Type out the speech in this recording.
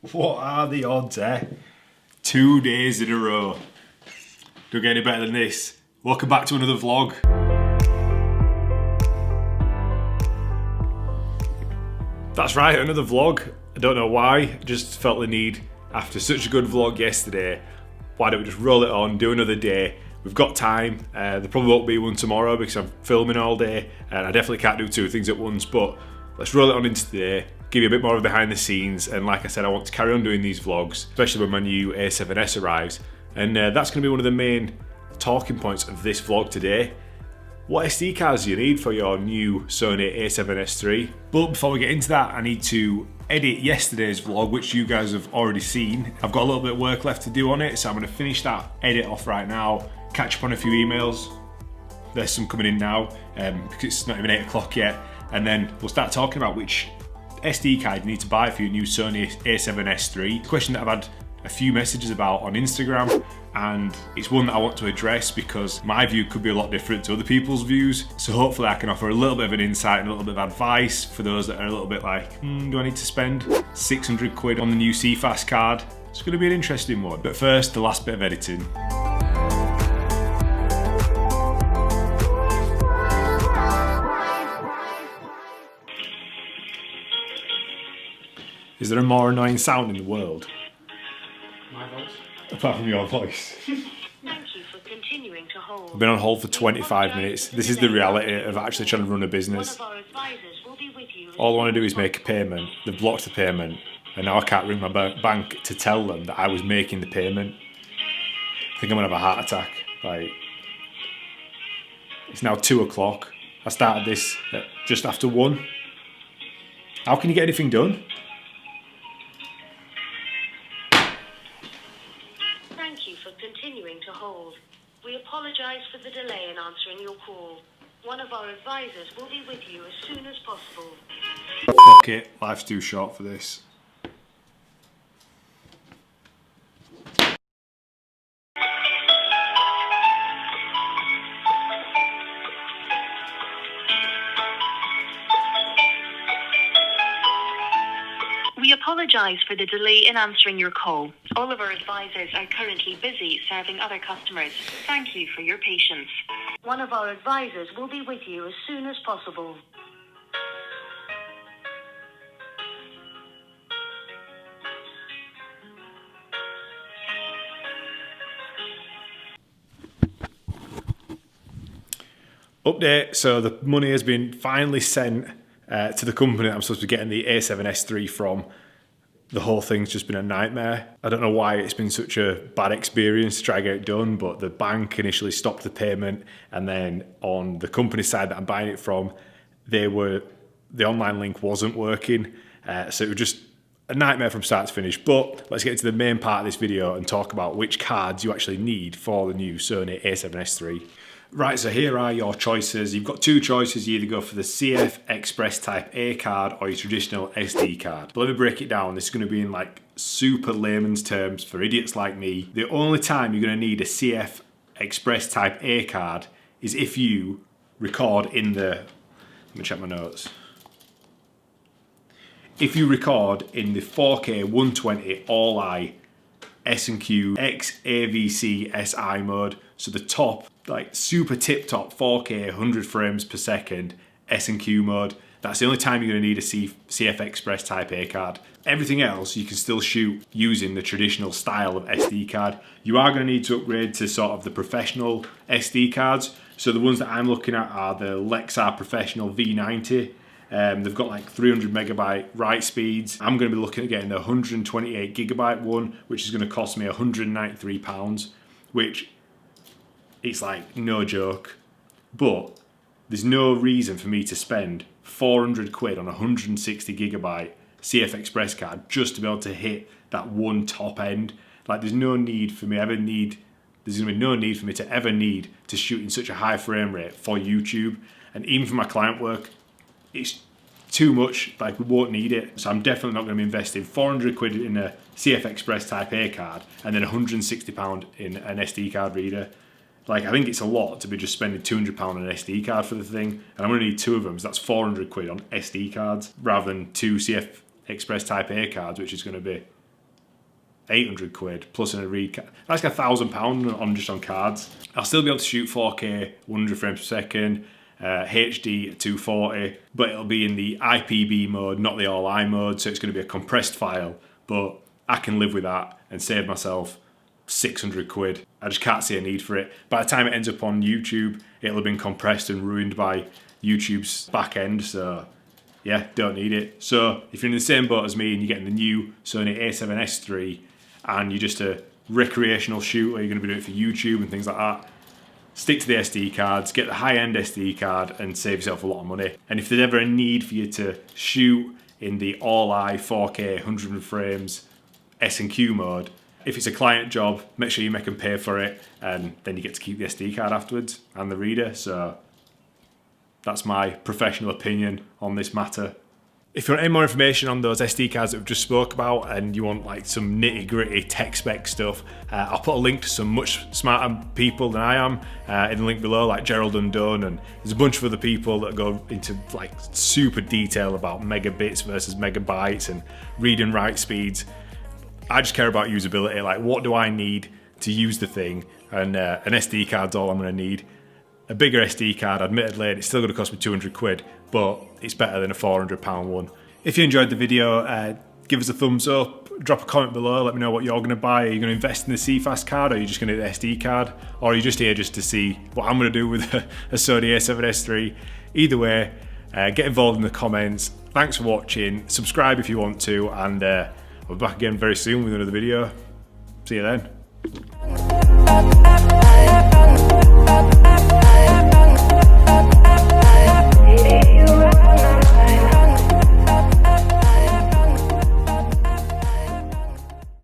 What are the odds, eh? 2 days in a row. Don't get any better than this. Welcome back to another vlog. That's right, another vlog. I don't know why, just felt the need after such a good vlog yesterday. Why don't we just roll it on, do another day? We've got time. There probably won't be one tomorrow because I'm filming all day and I definitely can't do two things at once, but let's roll it on into today, give you a bit more of behind the scenes, and like I said, I want to carry on doing these vlogs, especially when my new A7S arrives. And that's going to be one of the main talking points of this vlog today. What SD cards do you need for your new Sony A7SIII? But before we get into that, I need to edit yesterday's vlog, which you guys have already seen. I've got a little bit of work left to do on it, so I'm going to finish that edit off right now, catch up on a few emails. There's some coming in now, because it's not even 8 o'clock yet, and then we'll start talking about which SD card you need to buy for your new Sony A7SIII. A question that I've had a few messages about on Instagram, and it's one that I want to address because my view could be a lot different to other people's views. So hopefully I can offer a little bit of an insight and a little bit of advice for those that are a little bit like, do I need to spend 600 quid on the new CFast card? It's going to be an interesting one. But first, the last bit of editing. Is there a more annoying sound in the world? My voice. Apart from your voice. Thank you for continuing to hold. I've been on hold for 25 minutes. This is the reality of actually trying to run a business. One of our advisors will be with you. All I want to do is make a payment. They've blocked the payment, and now I can't ring my bank to tell them that I was making the payment. I think I'm gonna have a heart attack. Like, it's now 2 o'clock. I started this at just after 1. How can you get anything done? Thank you for continuing to hold. We apologize for the delay in answering your call. One of our advisors will be with you as soon as possible. Fuck it, life's too short for this. We apologize for the delay in answering your call. All of our advisors are currently busy serving other customers. Thank you for your patience. One of our advisors will be with you as soon as possible. Update, so the money has been finally sent to the company that I'm supposed to be getting the A7SIII from. The whole thing's just been a nightmare. I don't know why it's been such a bad experience to try to get it done, but the bank initially stopped the payment, and then on the company side that I'm buying it from, the online link wasn't working, so it was just a nightmare from start to finish. But let's get into the main part of this video and talk about which cards you actually need for the new Sony A7SIII. Right, so here are your choices. You've got two choices. You either go for the CFexpress Type A card or your traditional SD card. But let me break it down. This is going to be in like super layman's terms for idiots like me. The only time you're going to need a CFexpress Type A card is if you record in the... Let me check my notes. If you record in the 4K 120 All-I S&Q X AVC SI mode, so the top, like super tip-top 4K 100 frames per second S&Q mode, that's the only time you're going to need a CFexpress Type A card. Everything else you can still shoot using the traditional style of SD card. You are going to need to upgrade to sort of the professional SD cards. So the ones that I'm looking at are the Lexar Professional V90. They've got like 300 megabyte write speeds. I'm going to be looking at getting the 128 gigabyte one, which is going to cost me £193, which it's like no joke. But there's no reason for me to spend 400 quid on a 160 gigabyte CFexpress card just to be able to hit that one top end. Like there's no need for me there's going to be no need for me to ever need to shoot in such a high frame rate for YouTube. And even for my client work, it's too much, like we won't need it. So I'm definitely not going to be investing 400 quid in a CFexpress Type A card and then £160 in an SD card reader. Like, I think it's a lot to be just spending £200 on an SD card for the thing, and I'm going to need 2 of them, so that's 400 quid on SD cards, rather than 2 CFexpress Type A cards, which is going to be 800 quid plus an read card. That's like £1,000 on just on cards. I'll still be able to shoot 4K 100 frames per second, HD at 240, but it'll be in the IPB mode, not the all-I mode, so it's going to be a compressed file, but I can live with that and save myself 600 quid. I just can't see a need for it. By the time it ends up on YouTube, it'll have been compressed and ruined by YouTube's back end, so yeah, don't need it. So if you're in the same boat as me and you're getting the new Sony A7SIII and you're just a recreational shooter, you're going to be doing it for YouTube and things like that, stick to the SD cards, get the high-end SD card and save yourself a lot of money. And if there's ever a need for you to shoot in the all-I 4K 100 frames S&Q mode, if it's a client job, make sure you make them pay for it, and then you get to keep the SD card afterwards and the reader. So that's my professional opinion on this matter. If you want any more information on those SD cards that we've just spoke about and you want like some nitty gritty tech spec stuff, I'll put a link to some much smarter people than I am in the link below, like Gerald Undone, and there's a bunch of other people that go into like super detail about megabits versus megabytes and read and write speeds. I just care about usability, like what do I need to use the thing, and an SD card's all I'm going to need. A bigger SD card, admittedly, it's still going to cost me 200 quid, but it's better than a £400 one. If you enjoyed the video, give us a thumbs up, drop a comment below, let me know what you're going to buy. Are you going to invest in the CFast card, or are you just going to get the SD card? Or are you just here just to see what I'm going to do with a Sony A7SIII? Either way, get involved in the comments. Thanks for watching, subscribe if you want to, and I'll be back again very soon with another video. See you then.